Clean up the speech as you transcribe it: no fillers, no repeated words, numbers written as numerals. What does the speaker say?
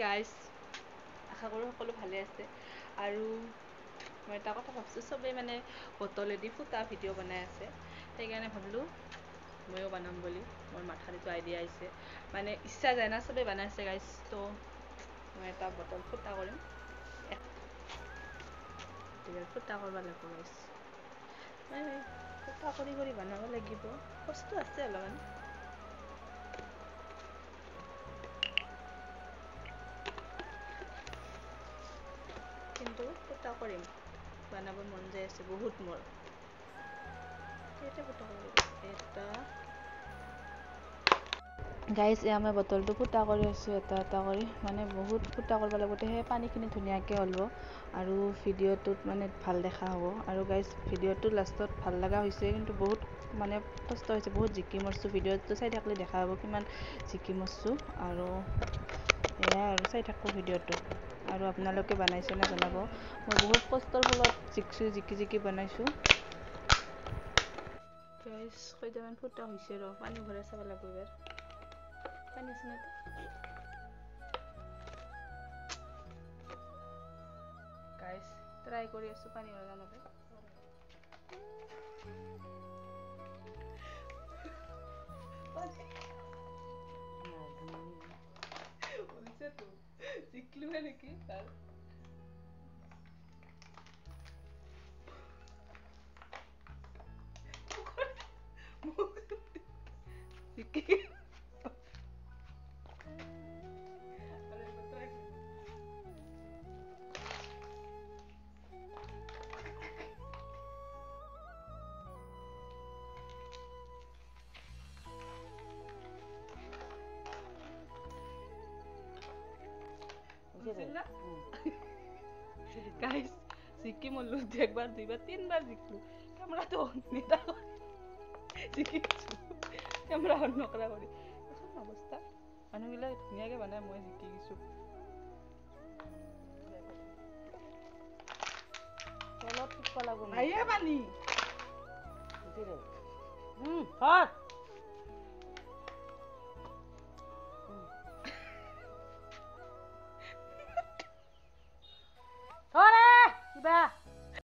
Guys, আশা কৰোঁ সকলো ভালে আছে। আৰু মই এটা কথা ভাবিছোঁ, চবেই মানে বটলেদি ফুটা ভিডিঅ' বনাই আছে, সেইকাৰণে ভাবিলোঁ ময়ো বনাম বুলি। মোৰ মাথাত এইটো আইডিয়া আহিছে, মানে ইচ্ছা যায় না, চবেই বনাইছে গাইজ, তো মই এটা বটল ফুটা কৰিম। ফুটা কৰিব লাগিব গাইজ, ফুটা কৰি কৰি বনাব লাগিব, কষ্ট আছে অলপমান। কিন্তু ফুটা কৰিম, বনাব মন যায় আছে বহুত মোৰ। ফুটা কৰিব এটা গাইজ, এয়া মই বটলটো ফুটা কৰি আছোঁ এটা এটা কৰি, মানে বহুত ফুটা কৰিব লাগিব, তেহে পানীখিনি ধুনীয়াকৈ ওলাব আৰু ভিডিঅ'টোত মানে ভাল দেখা হ'ব। আৰু গাইজ, ভিডিঅ'টো লাষ্টত ভাল লগা হৈছে, কিন্তু বহুত মানে কষ্ট হৈছে, বহুত জিকি মৰছোঁ। ভিডিঅ'টো চাই থাকিলে দেখা হ'ব কিমান জিকি মৰছোঁ। আৰু এয়াই আৰু চাই থাকোঁ ভিডিঅ'টো, আৰু আপোনালোকে বনাইছে নে জনাব। মই বহুত কষ্টৰ ফলত জিকি জিকি বনাইছোঁ গাইজ। কেইটামান ফুটা হৈছে ৰ, পানী ভৰাই চাব লাগিব এবাৰ। পানী আছে নাই গাইজ, ট্ৰাই কৰি আছোঁ পানী ভৰা নকে। জিকলোৱে নেকি তাৰ গাইজ, জিকি মরলো একবার দুইবার তিনবার জিকলো। ক্যামেরা তো নেতা জিকিছো, ক্যামেরা অন করা করি এখন অবস্থা। মানুহবিলাক ধুনীয়াকে বনাই, মই জিকি গেছো। তলত টিপবা লাগব নাইয়ে পানী। হট